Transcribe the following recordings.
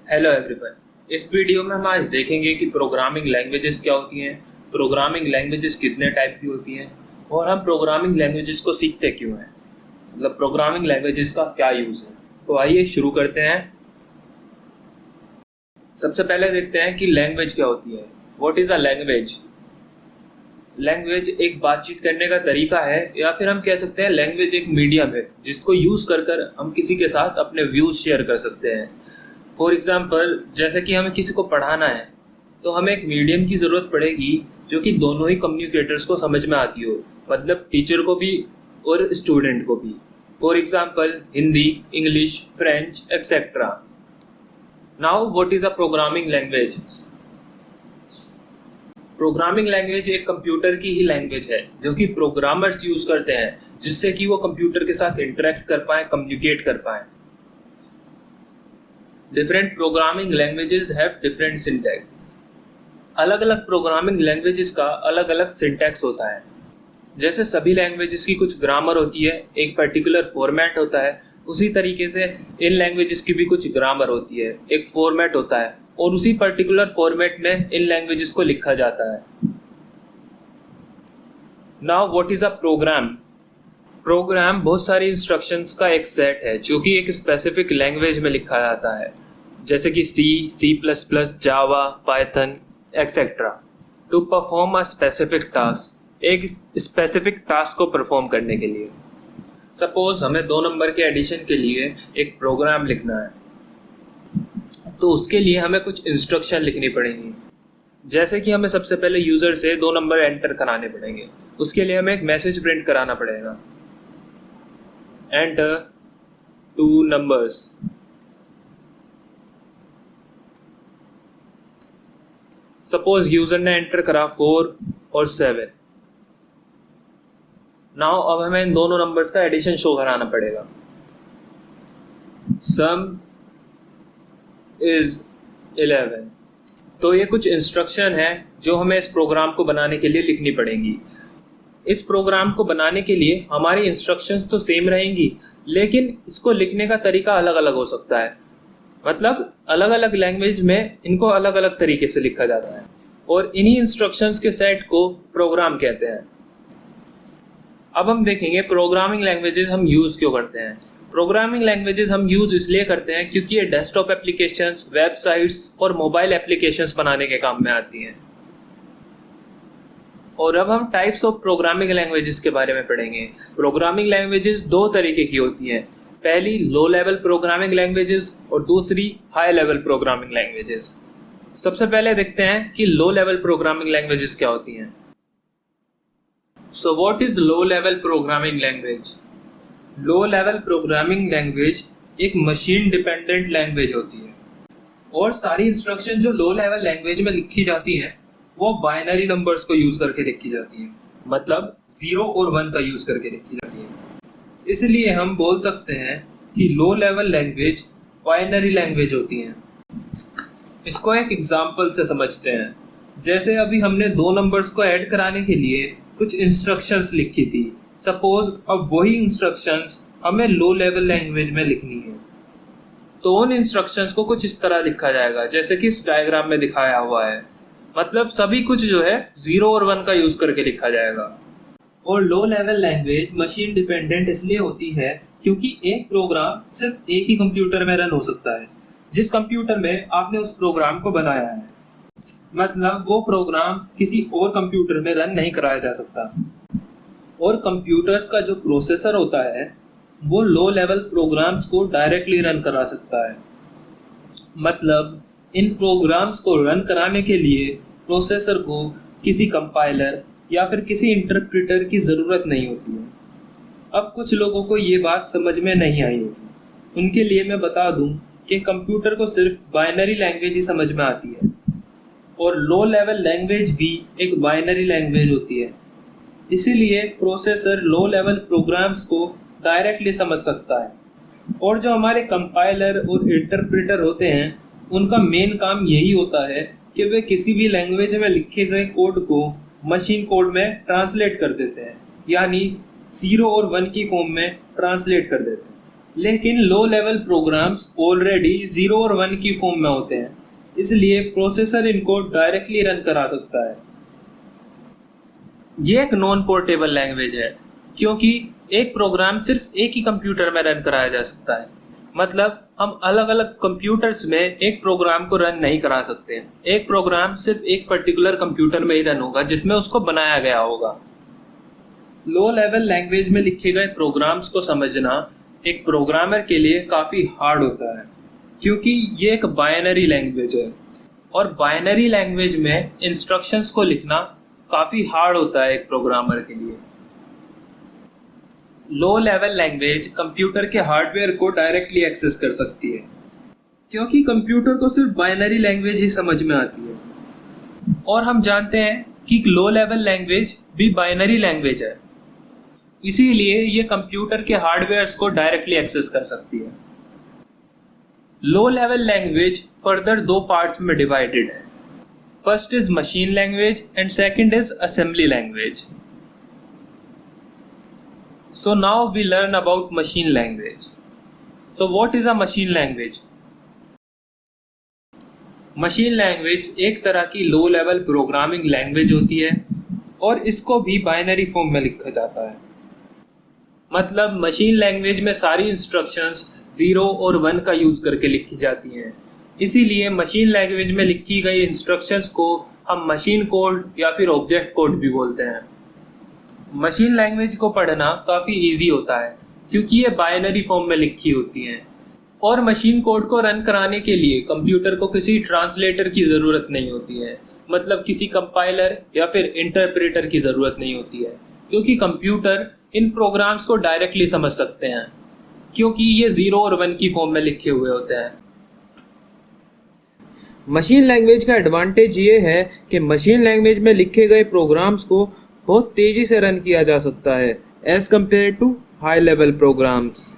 Hello everyone. इस video में हम आज देखेंगे कि प्रोग्रामिंग लैंग्वेजेस क्या होती हैं, प्रोग्रामिंग लैंग्वेजेस कितने टाइप की होती हैं और हम प्रोग्रामिंग लैंग्वेजेस को सीखते क्यों हैं, मतलब प्रोग्रामिंग लैंग्वेजेस का क्या यूज़ है। तो आइए शुरू करते हैं। सबसे पहले देखते हैं कि लैंग्वेज क्या होती है। What is a language? Language एक बातचीत करने का तरीका है, या फिर हम कह सकते हैं लैंग्वेज एक मीडियम है जिसको यूज़ कर कर हम किसी के साथ अपने व्यूज़ शेयर कर सकते हैं। फॉर एग्ज़ाम्पल, जैसे कि हमें किसी को पढ़ाना है तो हमें एक मीडियम की ज़रूरत पड़ेगी जो कि दोनों ही कम्युनिकेटर्स को समझ में आती हो, मतलब टीचर को भी और स्टूडेंट को भी। For example, Hindi, English, French, etcetera. Now what is a programming language? Programming language एक कंप्यूटर की ही लैंग्वेज है जो कि प्रोग्रामर्स यूज़ करते हैं, जिससे कि वो कंप्यूटर के साथ इंटरेक्ट कर पाएँ, कम्युनिकेट कर पाएँ। Different programming languages have different syntax. अलग अलग प्रोग्रामिंग लैंग्वेजेस का अलग अलग सिंटैक्स होता है। जैसे सभी लैंग्वेजेस की कुछ ग्रामर होती है, एक पर्टिकुलर फॉर्मेट होता है, उसी तरीके से इन लैंग्वेजेस की भी कुछ ग्रामर होती है, एक फॉर्मेट होता है, और उसी पर्टिकुलर फॉर्मेट में इन लैंग्वेजेस को लिखा जाता है। Now what is a program? Program बहुत सारी इंस्ट्रक्शंस का एक सेट है जो कि एक स्पेसिफिक लैंग्वेज में लिखा जाता है, जैसे कि C plus plus, Java, Python, etcetera, to perform a specific task, एक स्पेसिफिक टास्क को परफॉर्म करने के लिए। सपोज हमें 2 नंबर के एडिशन के लिए एक प्रोग्राम लिखना है, तो उसके लिए हमें कुछ इंस्ट्रक्शन लिखनी पड़ेंगी। जैसे कि हमें सबसे पहले यूज़र से 2 नंबर एंटर कराने पड़ेंगे, उसके लिए हमें एक मैसेज प्रिंट कराना पड़ेगा, एंटर 2 numbers। सपोज यूजर ने एंटर करा 4 और 7। नाउ अब हमें इन दोनों नंबर्स का एडिशन शो कराना पड़ेगा। सम इज 11। तो ये कुछ इंस्ट्रक्शन है जो हमें इस प्रोग्राम को बनाने के लिए लिखनी पड़ेंगी। इस प्रोग्राम को बनाने के लिए हमारी इंस्ट्रक्शंस तो सेम रहेंगी, लेकिन इसको लिखने का तरीका अलग अलग हो सकता है। मतलब अलग अलग लैंग्वेज में इनको अलग अलग तरीके से लिखा जाता है, और इन्हीं इंस्ट्रक्शंस के सेट को प्रोग्राम कहते हैं। अब हम देखेंगे प्रोग्रामिंग लैंग्वेजेस हम यूज़ क्यों करते हैं। प्रोग्रामिंग लैंग्वेजेस हम यूज़ इसलिए करते हैं क्योंकि ये डेस्कटॉप एप्लीकेशंस, वेबसाइट्स और मोबाइल एप्लीकेशंस बनाने के काम में आती हैं। और अब हम टाइप्स ऑफ प्रोग्रामिंग लैंग्वेजेस के बारे में पढ़ेंगे। प्रोग्रामिंग लैंग्वेजेस 2 तरीके की होती हैं, पहली लो लेवल प्रोग्रामिंग लैंग्वेजेस और दूसरी हाई लेवल प्रोग्रामिंग लैंग्वेजेस। सबसे पहले देखते हैं कि लो लेवल प्रोग्रामिंग लैंग्वेजेस क्या होती हैं। So what is low level programming language? Low level programming language एक मशीन डिपेंडेंट लैंग्वेज होती है, और सारी इंस्ट्रक्शन जो लो लेवल लैंग्वेज में लिखी जाती हैं वो बाइनरी नंबर्स को यूज करके लिखी जाती हैं, मतलब 0 और 1 का यूज करके लिखी जाती है। इसलिए हम बोल सकते हैं कि लो लेवल लैंग्वेज बाइनरी लैंग्वेज होती हैं। इसको एक एग्जांपल से समझते हैं। जैसे अभी हमने 2 नंबर्स को ऐड कराने के लिए कुछ इंस्ट्रक्शंस लिखी थी। सपोज अब वही इंस्ट्रक्शंस हमें लो लेवल लैंग्वेज में लिखनी है, तो उन इंस्ट्रक्शंस को कुछ इस तरह लिखा जाएगा जैसे कि इस डायग्राम में दिखाया हुआ है। मतलब सभी कुछ जो है 0 और 1 का यूज करके लिखा जाएगा। और लो लेवल लैंग्वेज मशीन डिपेंडेंट इसलिए होती है क्योंकि एक प्रोग्राम सिर्फ एक ही कंप्यूटर में रन हो सकता है, जिस कंप्यूटर में आपने उस प्रोग्राम को बनाया है। मतलब वो प्रोग्राम किसी और कंप्यूटर में रन नहीं कराया जा सकता। और कंप्यूटर्स का जो प्रोसेसर होता है वो लो लेवल प्रोग्राम्स को डायरेक्टली रन करा सकता है। मतलब इन प्रोग्राम्स को रन कराने के लिए प्रोसेसर को किसी कंपाइलर या फिर किसी इंटरप्रेटर की ज़रूरत नहीं होती है। अब कुछ लोगों को ये बात समझ में नहीं आई होगी, उनके लिए मैं बता दूं कि कंप्यूटर को सिर्फ बाइनरी लैंग्वेज ही समझ में आती है, और लो लेवल लैंग्वेज भी एक बाइनरी लैंग्वेज होती है। इसीलिए प्रोसेसर लो लेवल प्रोग्राम्स को डायरेक्टली समझ सकता है, और जो हमारे कंपाइलर और इंटरप्रेटर होते हैं उनका मेन काम यही होता है कि वे किसी भी लैंग्वेज में लिखे गए कोड को मशीन कोड में ट्रांसलेट कर देते हैं, यानी 0 और 1 की फॉर्म में ट्रांसलेट कर देते हैं। लेकिन लो लेवल प्रोग्राम्स ऑलरेडी 0 और 1 की फॉर्म में होते हैं, इसलिए प्रोसेसर इनको डायरेक्टली रन करा सकता है। ये एक नॉन पोर्टेबल लैंग्वेज है क्योंकि एक प्रोग्राम सिर्फ एक ही कंप्यूटर में रन कराया जा सकता है। मतलब हम अलग अलग कंप्यूटर्स में एक प्रोग्राम को रन नहीं करा सकते। एक प्रोग्राम सिर्फ एक पर्टिकुलर कंप्यूटर में ही रन होगा जिसमें उसको बनाया गया होगा। लो लेवल लैंग्वेज में लिखे गए प्रोग्राम्स को समझना एक प्रोग्रामर के लिए काफ़ी हार्ड होता है क्योंकि ये एक बाइनरी लैंग्वेज है और बाइनरी लैंग्वेज में इंस्ट्रक्शंस को लिखना काफ़ी हार्ड होता है एक प्रोग्रामर के लिए। लो लेवल लैंग्वेज कंप्यूटर के हार्डवेयर को डायरेक्टली एक्सेस कर सकती है क्योंकि कंप्यूटर को सिर्फ बाइनरी लैंग्वेज ही समझ में आती है और हम जानते हैं कि लो लेवल लैंग्वेज भी बाइनरी लैंग्वेज है, इसीलिए ये कंप्यूटर के हार्डवेयर्स को डायरेक्टली एक्सेस कर सकती है। लो लेवल लैंग्वेज फर्दर दो पार्ट्स में डिवाइडेड है। First is machine language and second is assembly language. So now we learn about machine language. So what is a machine language? Machine language एक तरह की low level programming language होती है और इसको भी बाइनरी फॉर्म में लिखा जाता है। मतलब मशीन लैंग्वेज में सारी इंस्ट्रक्शंस 0 और 1 का यूज़ करके लिखी जाती हैं, इसीलिए मशीन लैंग्वेज में लिखी गई इंस्ट्रक्शंस को हम मशीन कोड या फिर ऑब्जेक्ट कोड भी बोलते हैं। मशीन लैंग्वेज को पढ़ना काफ़ी इजी होता है क्योंकि ये बाइनरी फॉर्म में लिखी होती हैं और मशीन कोड को रन कराने के लिए कंप्यूटर को किसी ट्रांसलेटर की ज़रूरत नहीं होती है। मतलब किसी कंपाइलर या फिर इंटरप्रेटर की ज़रूरत नहीं होती है क्योंकि कंप्यूटर इन प्रोग्राम्स को डायरेक्टली समझ सकते हैं क्योंकि ये 0 और 1 की फॉर्म में लिखे हुए होते हैं। मशीन लैंग्वेज का एडवांटेज ये है कि मशीन लैंग्वेज में लिखे गए प्रोग्राम्स को बहुत तेज़ी से रन किया जा सकता है as compared to high level programs,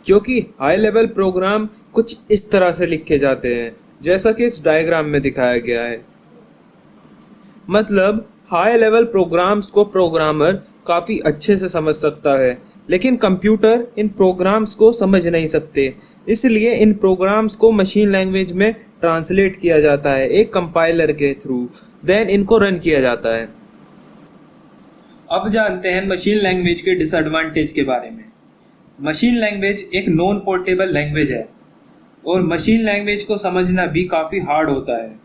क्योंकि हाई लेवल प्रोग्राम कुछ इस तरह से लिखे जाते हैं जैसा कि इस डायग्राम में दिखाया गया है। मतलब हाई लेवल प्रोग्राम्स को प्रोग्रामर काफ़ी अच्छे से समझ सकता है, लेकिन कंप्यूटर इन प्रोग्राम्स को समझ नहीं सकते, इसलिए इन प्रोग्राम्स को मशीन लैंग्वेज में ट्रांसलेट किया जाता है एक कंपाइलर के थ्रू, देन इनको रन किया जाता है। अब जानते हैं मशीन लैंग्वेज के डिसएडवांटेज के बारे में। मशीन लैंग्वेज एक नॉन पोर्टेबल लैंग्वेज है और मशीन लैंग्वेज को समझना भी काफ़ी हार्ड होता है।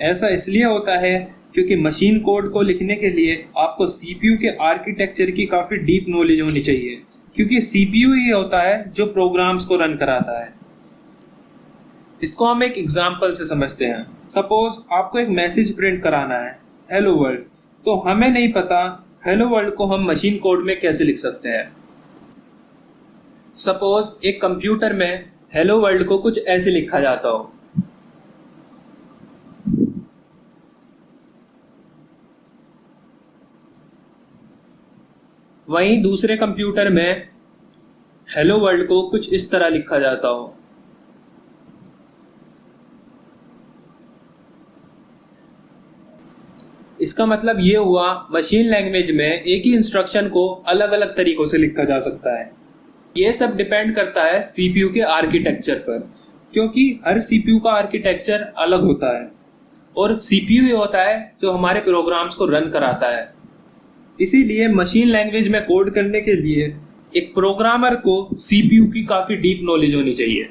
ऐसा इसलिए होता है क्योंकि मशीन कोड को लिखने के लिए आपको सीपीयू के आर्किटेक्चर की काफ़ी डीप नॉलेज होनी चाहिए, क्योंकि सीपीयू ही होता है जो प्रोग्राम्स को रन कराता है। इसको हम एक एग्जाम्पल से समझते हैं। सपोज आपको एक मैसेज प्रिंट कराना है, हेलो वर्ल्ड, तो हमें नहीं पता हेलो वर्ल्ड को हम मशीन कोड में कैसे लिख सकते हैं। सपोज एक कंप्यूटर में हेलो वर्ल्ड को कुछ ऐसे लिखा जाता हो, वहीं दूसरे कंप्यूटर में हेलो वर्ल्ड को कुछ इस तरह लिखा जाता हो। इसका मतलब ये हुआ मशीन लैंग्वेज में एक ही इंस्ट्रक्शन को अलग अलग तरीकों से लिखा जा सकता है। ये सब डिपेंड करता है सीपीयू के आर्किटेक्चर पर, क्योंकि हर सीपीयू का आर्किटेक्चर अलग होता है और सीपीयू ही होता है जो हमारे प्रोग्राम्स को रन कराता है। इसीलिए मशीन लैंग्वेज में कोड करने के लिए एक प्रोग्रामर को सीपीयू की काफ़ी डीप नॉलेज होनी चाहिए।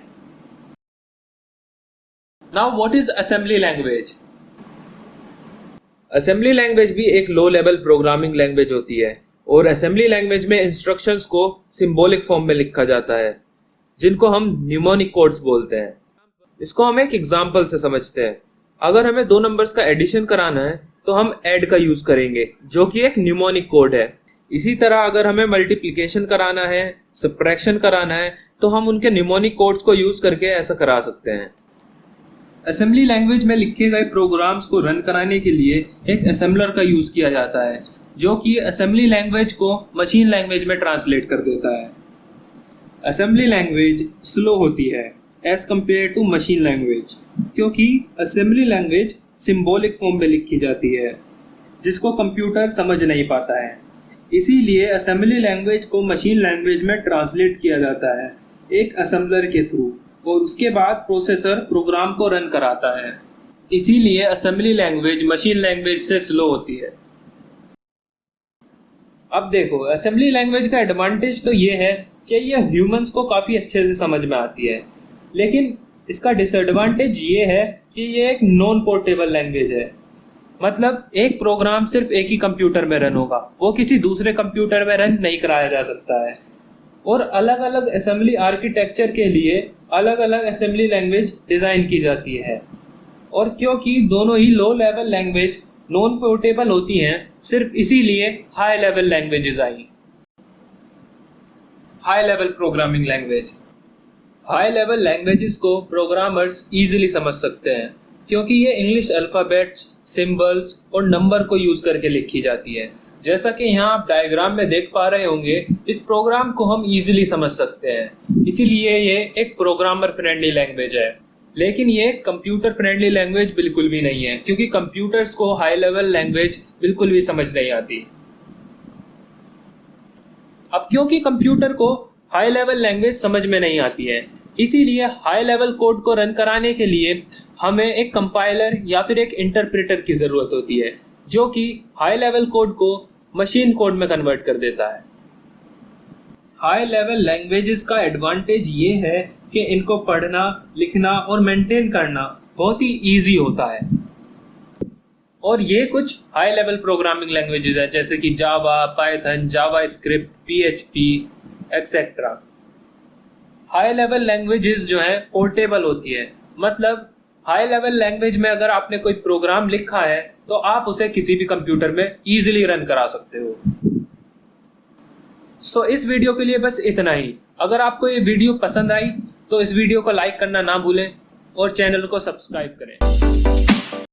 Now what is assembly language? Assembly language भी एक लो लेवल प्रोग्रामिंग लैंग्वेज होती है और असेंबली लैंग्वेज में इंस्ट्रक्शंस को सिंबॉलिक फॉर्म में लिखा जाता है, जिनको हम न्यूमोनिक कोड्स बोलते हैं। इसको हम एक एग्जांपल से समझते हैं। अगर हमें दो नंबर्स का एडिशन कराना है तो हम ऐड का यूज़ करेंगे, जो कि एक न्यूमोनिक कोड है। इसी तरह अगर हमें मल्टीप्लिकेशन कराना है, सब्ट्रैक्शन कराना है, तो हम उनके न्यूमोनिक कोड्स को यूज़ करके ऐसा करा सकते हैं। असेंबली लैंग्वेज में लिखे गए प्रोग्राम्स को रन कराने के लिए एक असेंबलर का यूज़ किया जाता है, जो कि असेंबली लैंग्वेज को मशीन लैंग्वेज में ट्रांसलेट कर देता है। असेंबली लैंग्वेज स्लो होती है as compared to machine language, क्योंकि असेंबली लैंग्वेज सिंबॉलिक फॉर्म में लिखी जाती है जिसको कंप्यूटर समझ नहीं पाता है। इसीलिए असेंबली लैंग्वेज को मशीन लैंग्वेज में ट्रांसलेट किया जाता है एक असेंबलर के थ्रू, और उसके बाद प्रोसेसर प्रोग्राम को रन कराता है। इसीलिए असेंबली लैंग्वेज मशीन लैंग्वेज से स्लो होती है। अब देखो, असेंबली लैंग्वेज का एडवांटेज तो ये है कि ये ह्यूमंस को काफ़ी अच्छे से समझ में आती है, लेकिन इसका डिसएडवांटेज ये है कि ये एक नॉन पोर्टेबल लैंग्वेज है। मतलब एक प्रोग्राम सिर्फ एक ही कंप्यूटर में रन होगा, वो किसी दूसरे कंप्यूटर में रन नहीं कराया जा सकता है। और अलग अलग असेंबली आर्किटेक्चर के लिए अलग अलग असेंबली लैंग्वेज डिज़ाइन की जाती है, और क्योंकि दोनों ही low level language non portable होती हैं, सिर्फ इसीलिए हाई लेवल लैंग्वेजेस आई। High level programming language. High level languages को प्रोग्रामर्स इजीली समझ सकते हैं, क्योंकि ये इंग्लिश अल्फ़ाबेट्स, सिंबल्स और नंबर को यूज़ करके लिखी जाती है। जैसा कि यहाँ आप डायग्राम में देख पा रहे होंगे, इस प्रोग्राम को हम इजीली समझ सकते हैं, इसीलिए ये एक प्रोग्रामर फ्रेंडली लैंग्वेज है। लेकिन ये कंप्यूटर फ्रेंडली लैंग्वेज बिल्कुल भी नहीं है, क्योंकि कंप्यूटर्स को हाई लेवल लैंग्वेज बिल्कुल भी समझ नहीं आती। अब क्योंकि कंप्यूटर को हाई लेवल लैंग्वेज समझ में नहीं आती है, इसीलिए हाई लेवल कोड को रन कराने के लिए हमें एक कंपाइलर या फिर एक इंटरप्रेटर की ज़रूरत होती है, जो कि हाई लेवल कोड को मशीन कोड में कन्वर्ट कर देता है। हाई लेवल लैंग्वेजेस का एडवांटेज ये है कि इनको पढ़ना, लिखना और मेंटेन करना बहुत ही ईजी होता है। और ये कुछ हाई लेवल प्रोग्रामिंग लैंग्वेजेस है, जैसे कि Java, Python, JavaScript, PHP etcetera. High level languages जो है पोर्टेबल होती है। मतलब हाई लेवल लैंग्वेज में अगर आपने कोई प्रोग्राम लिखा है तो आप उसे किसी भी कंप्यूटर में इजीली रन करा सकते हो। सो इस वीडियो के लिए बस इतना ही। अगर आपको ये वीडियो पसंद आई तो इस वीडियो को लाइक करना ना भूलें और चैनल को सब्सक्राइब करें।